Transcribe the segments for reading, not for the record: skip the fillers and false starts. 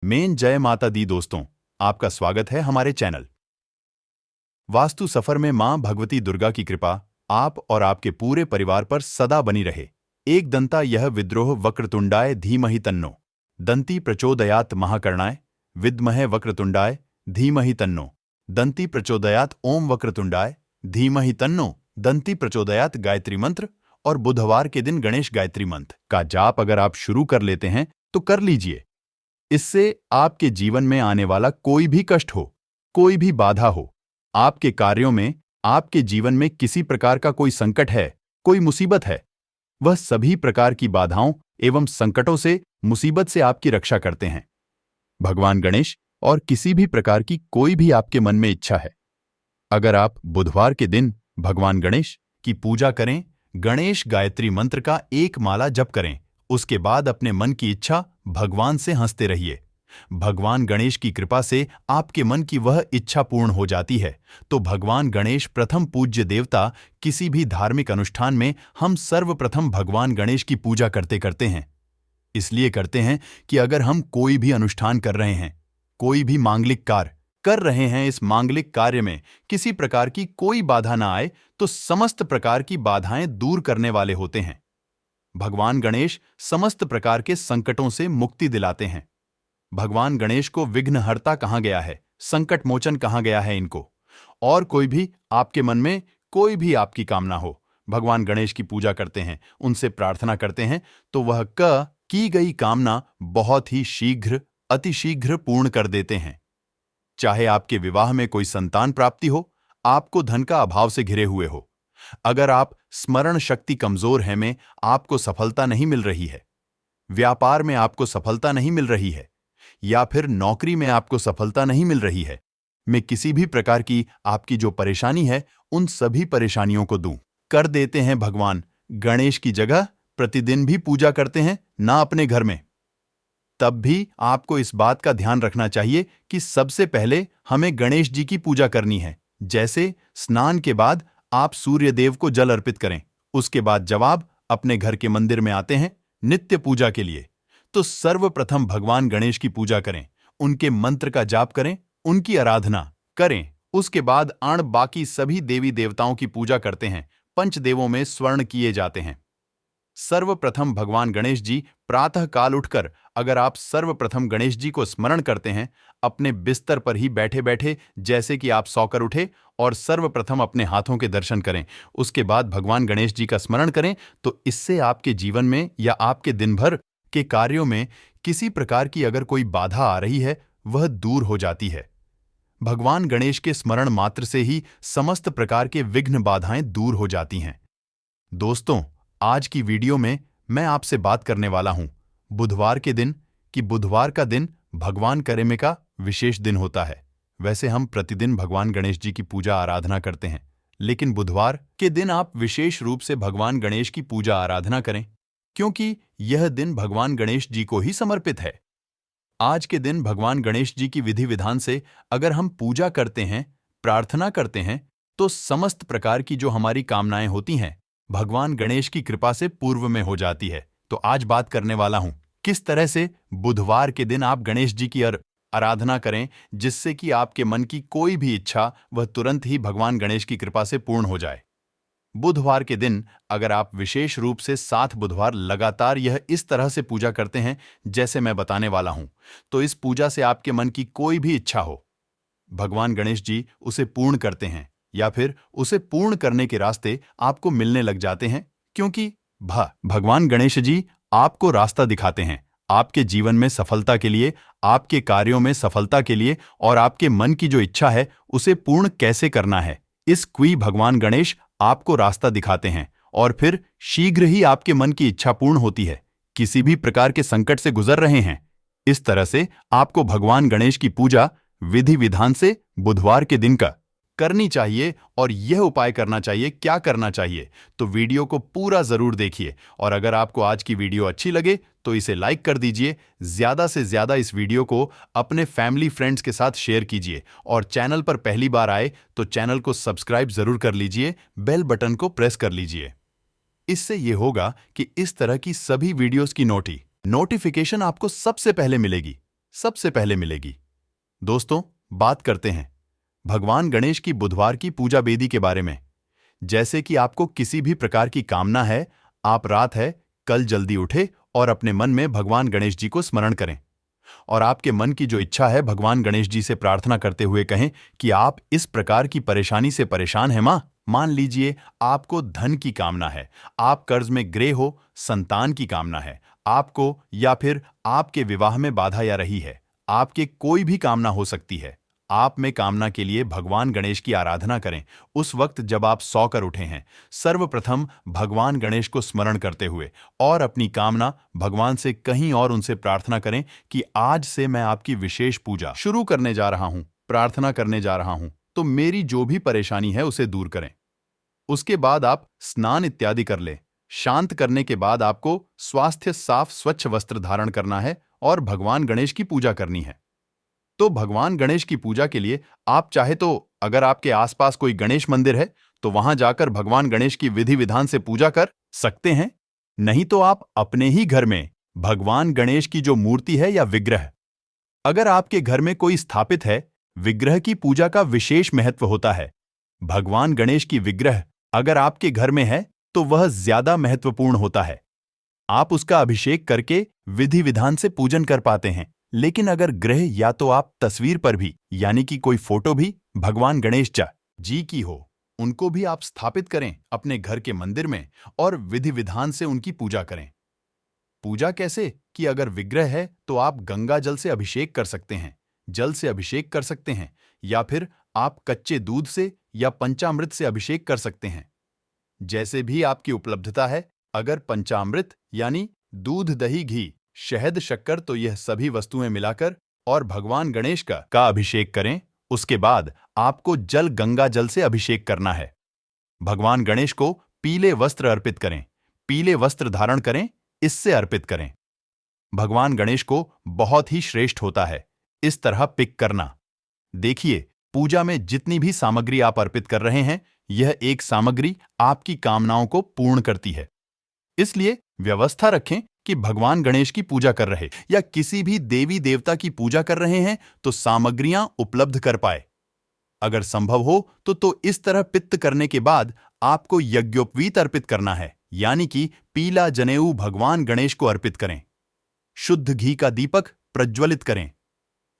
Main जय माता दी दोस्तों, आपका स्वागत है हमारे चैनल वास्तु सफर में मां भगवती दुर्गा की कृपा आप और आपके पूरे परिवार पर सदा बनी रहे। एक दंता यह विद्रोह वक्रतुंडाय धीमहि तन्नो दंती प्रचोदयात महाकर्णाय विद्महे वक्रतुंडाय धीमहि तन्नो दंती प्रचोदयात ओम वक्रतुंडाय धीमहि तन्नो दंती प्रचोदयात गायत्री मंत्र और बुधवार के दिन गणेश गायत्री मंत्र का जाप अगर आप शुरू कर लेते हैं तो कर लीजिए। इससे आपके जीवन में आने वाला कोई भी कष्ट हो, कोई भी बाधा हो, आपके कार्यों में, आपके जीवन में किसी प्रकार का कोई संकट है, कोई मुसीबत है, वह सभी प्रकार की बाधाओं एवं संकटों से, मुसीबत से आपकी रक्षा करते हैं भगवान गणेश। और किसी भी प्रकार की कोई भी आपके मन में इच्छा है, अगर आप बुधवार के दिन भगवान गणेश की पूजा करें, गणेश गायत्री मंत्र का एक माला जप करें, उसके बाद अपने मन की इच्छा भगवान से हंसते रहिए। भगवान गणेश की कृपा से आपके मन की वह इच्छा पूर्ण हो जाती है। तो भगवान गणेश प्रथम पूज्य देवता। किसी भी धार्मिक अनुष्ठान में हम सर्वप्रथम भगवान गणेश की पूजा करते हैं। इसलिए करते हैं कि अगर हम कोई भी अनुष्ठान कर रहे हैं, कोई भी मांगलिक कार्य कर रहे हैं, इस मांगलिक कार्य में किसी प्रकार की कोई बाधा ना आए तो समस्त प्रकार की बाधाएं दूर करने वाले होते हैं। भगवान गणेश समस्त प्रकार के संकटों से मुक्ति दिलाते हैं। भगवान गणेश को विघ्नहर्ता कहा गया है, संकट मोचन कहा गया है इनको। और कोई भी आपके मन में कोई भी आपकी कामना हो, भगवान गणेश की पूजा करते हैं, उनसे प्रार्थना करते हैं तो वह की गई कामना बहुत ही शीघ्र, अतिशीघ्र पूर्ण कर देते हैं। चाहे आपके विवाह में कोई संतान प्राप्ति हो, आपको धन का अभाव से घिरे हुए हो, अगर आप स्मरण शक्ति कमजोर है में आपको सफलता नहीं मिल रही है, व्यापार में आपको सफलता नहीं मिल रही है, या फिर नौकरी में आपको सफलता नहीं मिल रही है, मैं किसी भी प्रकार की आपकी जो परेशानी है, उन सभी परेशानियों को दूर कर देते हैं भगवान गणेश की जगह प्रतिदिन भी पूजा करते हैं ना अपने घर में। तब भी आपको इस बात का ध्यान रखना चाहिए कि सबसे पहले हमें गणेश जी की पूजा करनी है। जैसे स्नान के बाद आप सूर्य देव को जल अर्पित करें, उसके बाद जब आप अपने घर के मंदिर में आते हैं नित्य पूजा के लिए, तो सर्वप्रथम भगवान गणेश की पूजा करें, उनके मंत्र का जाप करें, उनकी आराधना करें। उसके बाद बाकी सभी देवी देवताओं की पूजा करते हैं, पंचदेवों में स्वर्ण किए जाते हैं। सर्वप्रथम भगवान गणेश जी प्रातः काल उठकर अगर आप सर्वप्रथम गणेश जी को स्मरण करते हैं, अपने बिस्तर पर ही बैठे बैठे जैसे कि आप सोकर उठे और सर्वप्रथम अपने हाथों के दर्शन करें, उसके बाद भगवान गणेश जी का स्मरण करें, तो इससे आपके जीवन में या आपके दिन भर के कार्यों में किसी प्रकार की अगर कोई बाधा आ रही है, वह दूर हो जाती है। भगवान गणेश के स्मरण मात्र से ही समस्त प्रकार के विघ्न बाधाएं दूर हो जाती हैं। दोस्तों, आज की वीडियो में मैं आपसे बात करने वाला हूं बुधवार के दिन कि बुधवार का दिन भगवान करेमे का विशेष दिन होता है। वैसे हम प्रतिदिन भगवान गणेश जी की पूजा आराधना करते हैं, लेकिन बुधवार के दिन आप विशेष रूप से भगवान गणेश की पूजा आराधना करें, क्योंकि यह दिन भगवान गणेश जी को ही समर्पित है। आज के दिन भगवान गणेश जी की विधि विधान से अगर हम पूजा करते हैं, प्रार्थना करते हैं, तो समस्त प्रकार की जो हमारी कामनाएं होती हैं भगवान गणेश की कृपा से पूर्व में हो जाती है। तो आज बात करने वाला हूं किस तरह से बुधवार के दिन आप गणेश जी की आराधना करें, जिससे कि आपके मन की कोई भी इच्छा वह तुरंत ही भगवान गणेश की कृपा से पूर्ण हो जाए। बुधवार के दिन अगर आप विशेष रूप से 7 बुधवार लगातार यह इस तरह से पूजा करते हैं जैसे मैं बताने वाला हूं, तो इस पूजा से आपके मन की कोई भी इच्छा हो, भगवान गणेश जी उसे पूर्ण करते हैं, या फिर उसे पूर्ण करने के रास्ते आपको मिलने लग जाते हैं, क्योंकि भगवान गणेश जी आपको रास्ता दिखाते हैं आपके जीवन में सफलता के लिए, आपके कार्यों में सफलता के लिए, और आपके मन की जो इच्छा है उसे पूर्ण कैसे करना है, इस भगवान गणेश आपको रास्ता दिखाते हैं और फिर शीघ्र ही आपके मन की इच्छा पूर्ण होती है। किसी भी प्रकार के संकट से गुजर रहे हैं, इस तरह से आपको भगवान गणेश की पूजा विधि विधान से बुधवार के दिन का करनी चाहिए। और यह उपाय करना चाहिए, क्या करना चाहिए, तो वीडियो को पूरा जरूर देखिए। और अगर आपको आज की वीडियो अच्छी लगे तो इसे लाइक कर दीजिए, ज्यादा से ज्यादा इस वीडियो को अपने फैमिली फ्रेंड्स के साथ शेयर कीजिए, और चैनल पर पहली बार आए तो चैनल को सब्सक्राइब जरूर कर लीजिए, बेल बटन को प्रेस कर लीजिए। इससे यह होगा कि इस तरह की सभी वीडियोस की नोटिफिकेशन आपको सबसे पहले मिलेगी। सबसे पहले मिलेगी। दोस्तों, बात करते हैं भगवान गणेश की बुधवार की पूजा बेदी के बारे में। जैसे कि आपको किसी भी प्रकार की कामना है, आप रात है कल जल्दी उठे और अपने मन में भगवान गणेश जी को स्मरण करें और आपके मन की जो इच्छा है भगवान गणेश जी से प्रार्थना करते हुए कहें कि आप इस प्रकार की परेशानी से परेशान हैं माँ। मान लीजिए आपको धन की कामना है, आप कर्ज में गिरे हो, संतान की कामना है आपको, या फिर आपके विवाह में बाधा आ रही है, आपके कोई भी कामना हो सकती है। आप में कामना के लिए भगवान गणेश की आराधना करें। उस वक्त जब आप सोकर उठे हैं, सर्वप्रथम भगवान गणेश को स्मरण करते हुए और अपनी कामना भगवान से कहीं और उनसे प्रार्थना करें कि आज से मैं आपकी विशेष पूजा शुरू करने जा रहा हूं, प्रार्थना करने जा रहा हूं, तो मेरी जो भी परेशानी है उसे दूर करें। उसके बाद आप स्नान इत्यादि कर लें। शांत करने के बाद आपको स्वास्थ्य साफ स्वच्छ वस्त्र धारण करना है और भगवान गणेश की पूजा करनी है। तो भगवान गणेश की पूजा के लिए आप चाहे तो अगर आपके आसपास कोई गणेश मंदिर है तो वहां जाकर भगवान गणेश की विधि विधान से पूजा कर सकते हैं। नहीं तो आप अपने ही घर में भगवान गणेश की जो मूर्ति है या विग्रह, अगर आपके घर में कोई स्थापित है, विग्रह की पूजा का विशेष महत्व होता है। भगवान गणेश की विग्रह अगर आपके घर में है तो वह ज्यादा महत्वपूर्ण होता है। आप उसका अभिषेक करके विधि विधान से पूजन कर पाते हैं। लेकिन अगर ग्रह या तो आप तस्वीर पर भी, यानी कि कोई फोटो भी भगवान गणेश जी की हो, उनको भी आप स्थापित करें अपने घर के मंदिर में और विधि विधान से उनकी पूजा करें। पूजा कैसे कि अगर विग्रह है तो आप गंगा जल से अभिषेक कर सकते हैं, जल से अभिषेक कर सकते हैं, या फिर आप कच्चे दूध से या पंचामृत से अभिषेक कर सकते हैं। जैसे भी आपकी उपलब्धता है, अगर पंचामृत यानी दूध दही घी शहद शक्कर, तो यह सभी वस्तुएं मिलाकर और भगवान गणेश का अभिषेक करें। उसके बाद आपको जल गंगा जल से अभिषेक करना है। भगवान गणेश को पीले वस्त्र अर्पित करें, पीले वस्त्र धारण करें, इससे अर्पित करें। भगवान गणेश को बहुत ही श्रेष्ठ होता है इस तरह पिक करना। देखिए, पूजा में जितनी भी सामग्री आप अर्पित कर रहे हैं, यह एक सामग्री आपकी कामनाओं को पूर्ण करती है। इसलिए व्यवस्था रखें कि भगवान गणेश की पूजा कर रहे या किसी भी देवी देवता की पूजा कर रहे हैं तो सामग्रियां उपलब्ध कर पाए। अगर संभव हो तो इस तरह पित्त करने के बाद आपको यज्ञोपवीत अर्पित करना है, यानी कि पीला जनेऊ भगवान गणेश को अर्पित करें। शुद्ध घी का दीपक प्रज्वलित करें।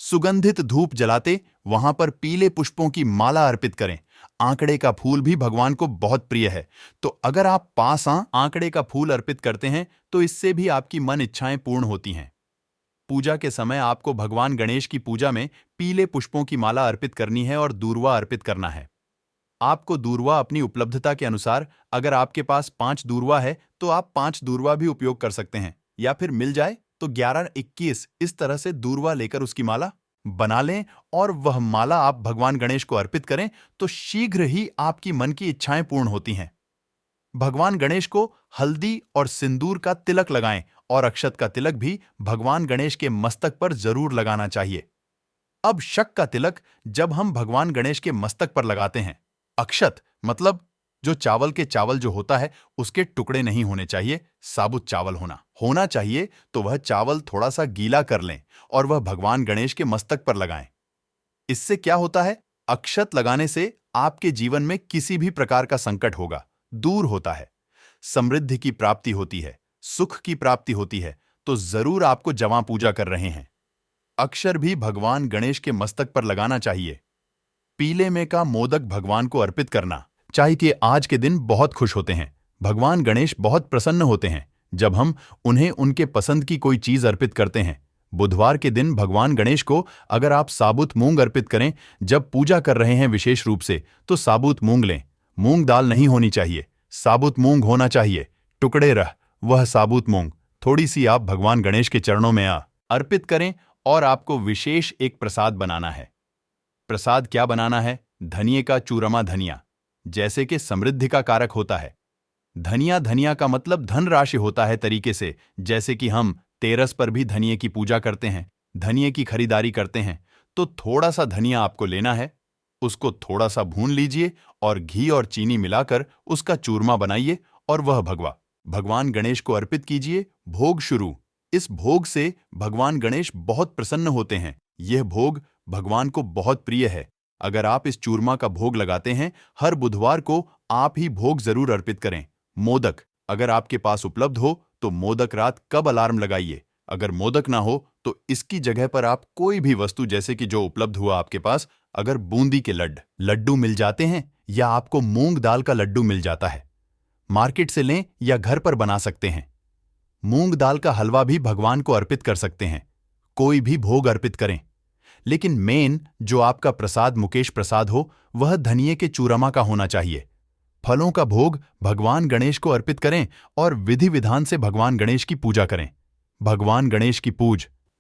सुगंधित धूप जलाते वहां पर पीले पुष्पों की माला अर्पित करें। आंकड़े का फूल भी भगवान को बहुत प्रिय है, तो अगर आप पासा आंकड़े का फूल अर्पित करते हैं तो इससे भी आपकी मन इच्छाएं पूर्ण होती हैं। पूजा के समय आपको भगवान गणेश की पूजा में पीले पुष्पों की माला अर्पित करनी है और दूर्वा अर्पित करना है। आपको दूर्वा अपनी उपलब्धता के अनुसार, अगर आपके पास 5 दूर्वा है तो आप 5 दूर्वा भी उपयोग कर सकते हैं, या फिर मिल जाए तो 11-21 इस तरह से दूर्वा लेकर उसकी माला बना लें और वह माला आप भगवान गणेश को अर्पित करें तो शीघ्र ही आपकी मन की इच्छाएं पूर्ण होती हैं। भगवान गणेश को हल्दी और सिंदूर का तिलक लगाएं और अक्षत का तिलक भी भगवान गणेश के मस्तक पर जरूर लगाना चाहिए। अब शक का तिलक जब हम भगवान गणेश के मस्तक पर लगाते हैं, अक्षत मतलब जो चावल के चावल जो होता है उसके टुकड़े नहीं होने चाहिए, साबुत चावल होना चाहिए, तो वह चावल थोड़ा सा गीला कर लें और वह भगवान गणेश के मस्तक पर लगाएं। इससे क्या होता है, अक्षत लगाने से आपके जीवन में किसी भी प्रकार का संकट होगा दूर होता है, समृद्धि की प्राप्ति होती है, सुख की प्राप्ति होती है। तो जरूर आपको जवां पूजा कर रहे हैं, अक्षर भी भगवान गणेश के मस्तक पर लगाना चाहिए। पीले में का मोदक भगवान को अर्पित करना चाहिए कि आज के दिन बहुत खुश होते हैं। भगवान गणेश बहुत प्रसन्न होते हैं जब हम उन्हें उनके पसंद की कोई चीज अर्पित करते हैं। बुधवार के दिन भगवान गणेश को अगर आप साबुत मूंग अर्पित करें, जब पूजा कर रहे हैं विशेष रूप से, तो साबुत मूंग लें। मूंग दाल नहीं होनी चाहिए, साबुत मूंग होना चाहिए, टुकड़े रह वह साबुत मूंग थोड़ी सी आप भगवान गणेश के चरणों में अर्पित करें और आपको विशेष एक प्रसाद बनाना है। प्रसाद क्या बनाना है? धनिये का चूरमा धनिया, जैसे कि समृद्धि का कारक होता है। धनिया का मतलब धन राशि होता है तरीके से, जैसे कि हम तेरस पर भी धनिये की पूजा करते हैं, धनिये की खरीदारी करते हैं। तो थोड़ा सा धनिया आपको लेना है, उसको थोड़ा सा भून लीजिए और घी और चीनी मिलाकर उसका चूरमा बनाइए और वह भगवान गणेश को अर्पित कीजिए। भोग शुरू। इस भोग से भगवान गणेश बहुत प्रसन्न होते हैं। यह भोग भगवान को बहुत प्रिय है। अगर आप इस चूरमा का भोग लगाते हैं, हर बुधवार को आप ही भोग जरूर अर्पित करें। मोदक, अगर आपके पास उपलब्ध हो तो मोदक रात कब अलार्म लगाइए। अगर मोदक ना हो तो इसकी जगह पर आप कोई भी वस्तु, जैसे कि जो उपलब्ध हुआ आपके पास, अगर बूंदी के लड्डू मिल जाते हैं या आपको मूंग दाल का लड्डू मिल जाता है, मार्केट से लें या घर पर बना सकते हैं। मूंग दाल का हलवा भी भगवान को अर्पित कर सकते हैं। कोई भी भोग अर्पित करें, लेकिन मेन जो आपका प्रसाद मुकेश प्रसाद हो, वह धनिये के चूरमा का होना चाहिए। फलों का भोग भगवान गणेश को अर्पित करें और विधि विधान से भगवान गणेश की पूजा करें। भगवान गणेश की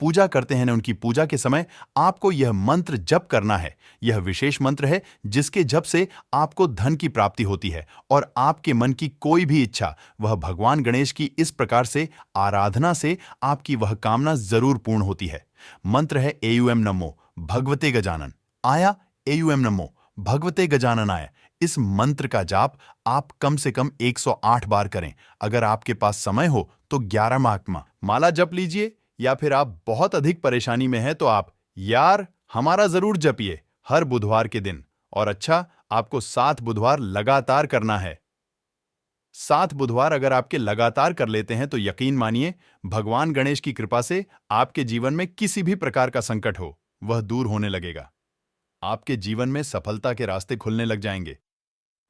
पूजा करते हैं ना, उनकी पूजा के समय आपको यह मंत्र जप करना है। यह विशेष मंत्र है जिसके जप से आपको धन की प्राप्ति होती है और आपके मन की कोई भी इच्छा, वह भगवान गणेश की इस प्रकार से आराधना से आपकी वह कामना जरूर पूर्ण होती है। मंत्र है एयूएम नमो भगवते गजानन आया। एयूएम नमो भगवते गजानन आया। इस मंत्र का जाप आप कम से कम 108 बार करें। अगर आपके पास समय हो तो 11 माला जप लीजिए, या फिर आप बहुत अधिक परेशानी में हैं तो आप यार हमारा जरूर जपिए हर बुधवार के दिन। और अच्छा, आपको 7 बुधवार लगातार करना है। 7 बुधवार अगर आपके लगातार कर लेते हैं तो यकीन मानिए, भगवान गणेश की कृपा से आपके जीवन में किसी भी प्रकार का संकट हो, वह दूर होने लगेगा। आपके जीवन में सफलता के रास्ते खुलने लग जाएंगे।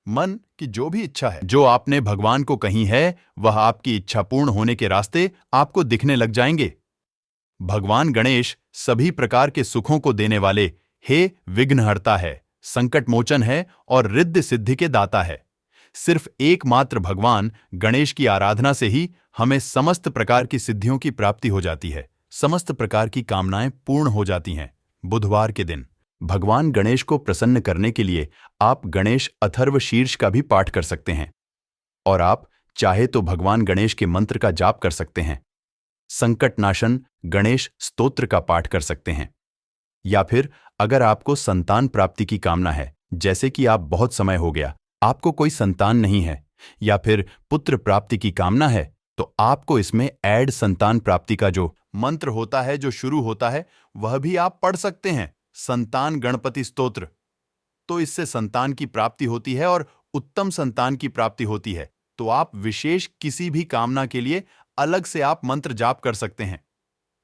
मन की जो भी इच्छा है, जो आपने भगवान को कही है, वह आपकी इच्छा पूर्ण होने के रास्ते आपको दिखने लग जाएंगे। भगवान गणेश सभी प्रकार के सुखों को देने वाले हे विघ्नहर्ता है, संकट मोचन है और रिद्धि सिद्धि के दाता है। सिर्फ एकमात्र भगवान गणेश की आराधना से ही हमें समस्त प्रकार की सिद्धियों की प्राप्ति हो जाती है, समस्त प्रकार की कामनाएं पूर्ण हो जाती हैं। बुधवार के दिन भगवान गणेश को प्रसन्न करने के लिए आप गणेश अथर्व शीर्ष का भी पाठ कर सकते हैं, और आप चाहे तो भगवान गणेश के मंत्र का जाप कर सकते हैं। संकटनाशन गणेश स्तोत्र का पाठ कर सकते हैं। या फिर अगर आपको संतान प्राप्ति की कामना है, जैसे कि आप बहुत समय हो गया आपको कोई संतान नहीं है, या फिर पुत्र प्राप्ति की कामना है, तो आपको इसमें ऐड संतान प्राप्ति का जो मंत्र होता है, जो शुरू होता है, वह भी आप पढ़ सकते हैं, संतान गणपति स्तोत्र। तो इससे संतान की प्राप्ति होती है और उत्तम संतान की प्राप्ति होती है। तो आप विशेष किसी भी कामना के लिए अलग से आप मंत्र जाप कर सकते हैं,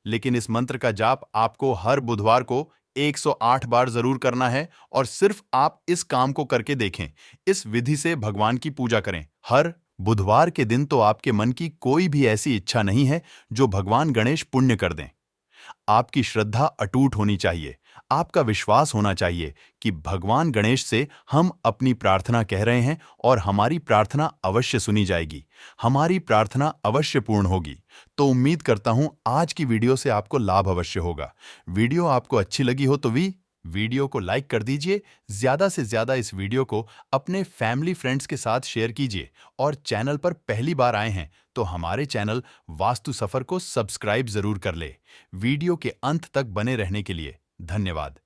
लेकिन इस मंत्र का जाप आपको हर बुधवार को 108 बार जरूर करना है। और सिर्फ आप इस काम को करके देखें, इस विधि से भगवान की पूजा करें हर बुधवार के दिन, तो आपके मन की कोई भी ऐसी इच्छा नहीं है जो भगवान गणेश पुण्य कर दें। आपकी श्रद्धा अटूट होनी चाहिए, आपका विश्वास होना चाहिए कि भगवान गणेश से हम अपनी प्रार्थना कह रहे हैं और हमारी प्रार्थना अवश्य सुनी जाएगी, हमारी प्रार्थना अवश्य पूर्ण होगी। तो उम्मीद करता हूं आज की वीडियो से आपको लाभ अवश्य होगा। वीडियो आपको अच्छी लगी हो तो वीडियो को लाइक कर दीजिए, ज्यादा से ज्यादा इस वीडियो को अपने फैमिली फ्रेंड्स के साथ शेयर कीजिए, और चैनल पर पहली बार आए हैं तो हमारे चैनल वास्तु सफर को सब्सक्राइब जरूर कर ले। वीडियो के अंत तक बने रहने के लिए धन्यवाद।